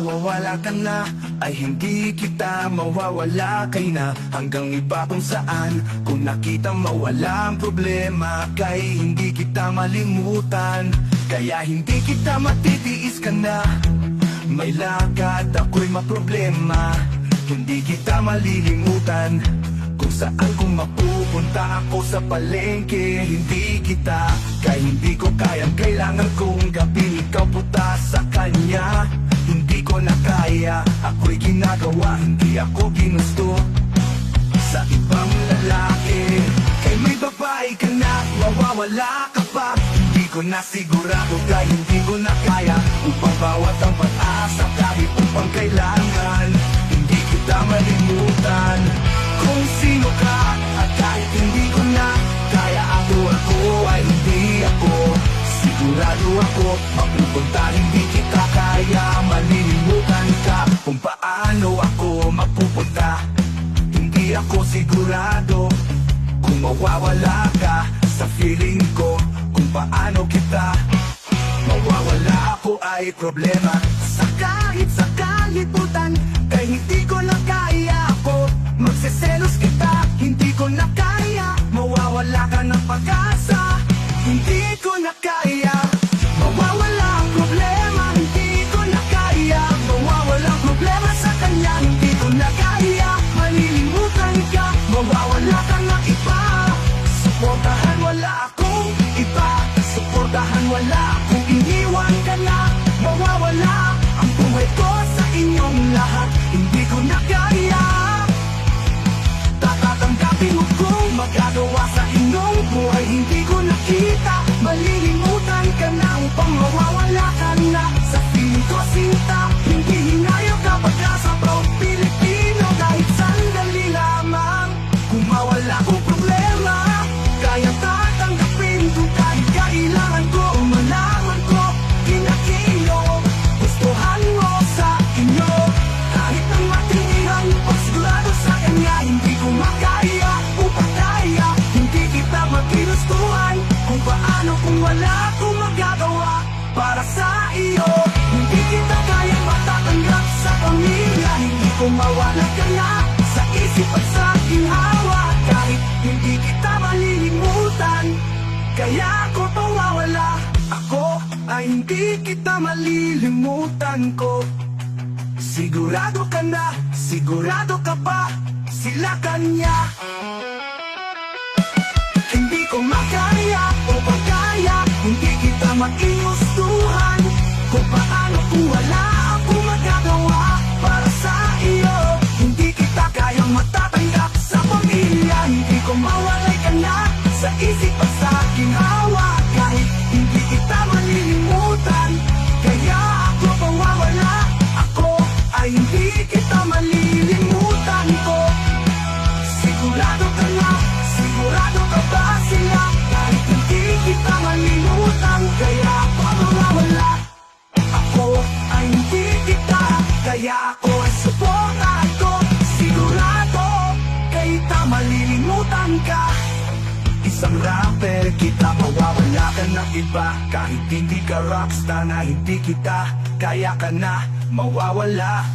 mawawala ka na, ay hindi kita mawawala kay na hanggang iba kung saan. Kung nakita mawala ang problema, kay hindi kita malimutan. Kaya hindi kita matitiis ka na, may lakad ako'y maproblema. Hindi kita malilimutan, kung saan kung mapupunta ako sa palengke. Hindi kita, kaya hindi ko kayang kailangan kong gabing ikaw puta sa kanya. Hindi ko na kaya, ako'y ginagawa, hindi ako ginusto sa ibang lalaki. Kay may babae ka na, mawawala ka pa. Hindi ko na sigurado, kaya hindi ko na kaya upang bawat ang pag-asa, kahit upang kailangan hindi kita malimutan. Kung sino ka, at kahit hindi ko na kaya, ako ay hindi ako. Sigurado ako, mapupunta, hindi kita kaya malilimutan ka. Kung paano ako mapupunta, hindi ako sigurado. Kung mawawala ka sa feeling ko, kung paano kita mawawala, ako ay problema. Sa kalibutan, kaya hindi ko na kaya ako magseselos kita. Hindi ko na kaya, mawawala ka ng pag-asa. Hindi ko na kaya, mawawala ang problema. Hindi ko na kaya, mawawala ang problema sa kanya. Hindi ko na kaya, malilimutan ka, mawawala ka ng iba. Suportahan, wala akong iba. Suportahan, wala akong iniwan ka na. Mawawala ang buhay ko sa inyong lahat. Hindi ko na kaya, tatatanggapin mo kung magagawa sa inyong buhay. Hindi ko nakita, malilimutan ka na upang mawawala ka na sa piling ko sinta. Hindi hinayang kapag nasa proud Pilipino, kahit sandali lamang. Kung mawala kong problema, kaya tatanggapin ko kahit kailangan ko. Malaman ko, kinakilo, gustuhan mo sa inyo. Kahit ang matindihang pagsigurado sa kanya, hindi ko makaya upang kaya hindi kita magkinustuhan. Kung paano kung wala akong magagawa para sa iyo. Hindi kita kaya matatanggap sa pamilya. Hindi ko mawala ka na sa isip at sa ginhawa. Kahit hindi kita malilimutan, kaya ako mawawala. Ako ay hindi kita malilimutan ko. Sigurado ka na, sigurado ka ba, sila kanya. Hindi ko makaya o pagkaya, hindi kita makinustuhan. Kung paano kung wala akong magagawa para sa iyo. Hindi kita kayang matatanggap sa pamilya. Hindi ko mawalay ka na sa isip at sa ginhawa. Kahit hindi kita malilimutan, kaya ako mawawala. Ako ay hindi kita malilimutan ko. Sigurado ka na, sigurado ka ba sila? Kahit hindi kita malimutan, kaya ako mawawala. Ako ay hindi kita, kaya ako ay suportahan ko. Sigurado, kita malilimutan ka. Isang rapper, kita mawawala ka ng iba. Kahit hindi ka rockstar na hindi kita, kaya ka na mawawala.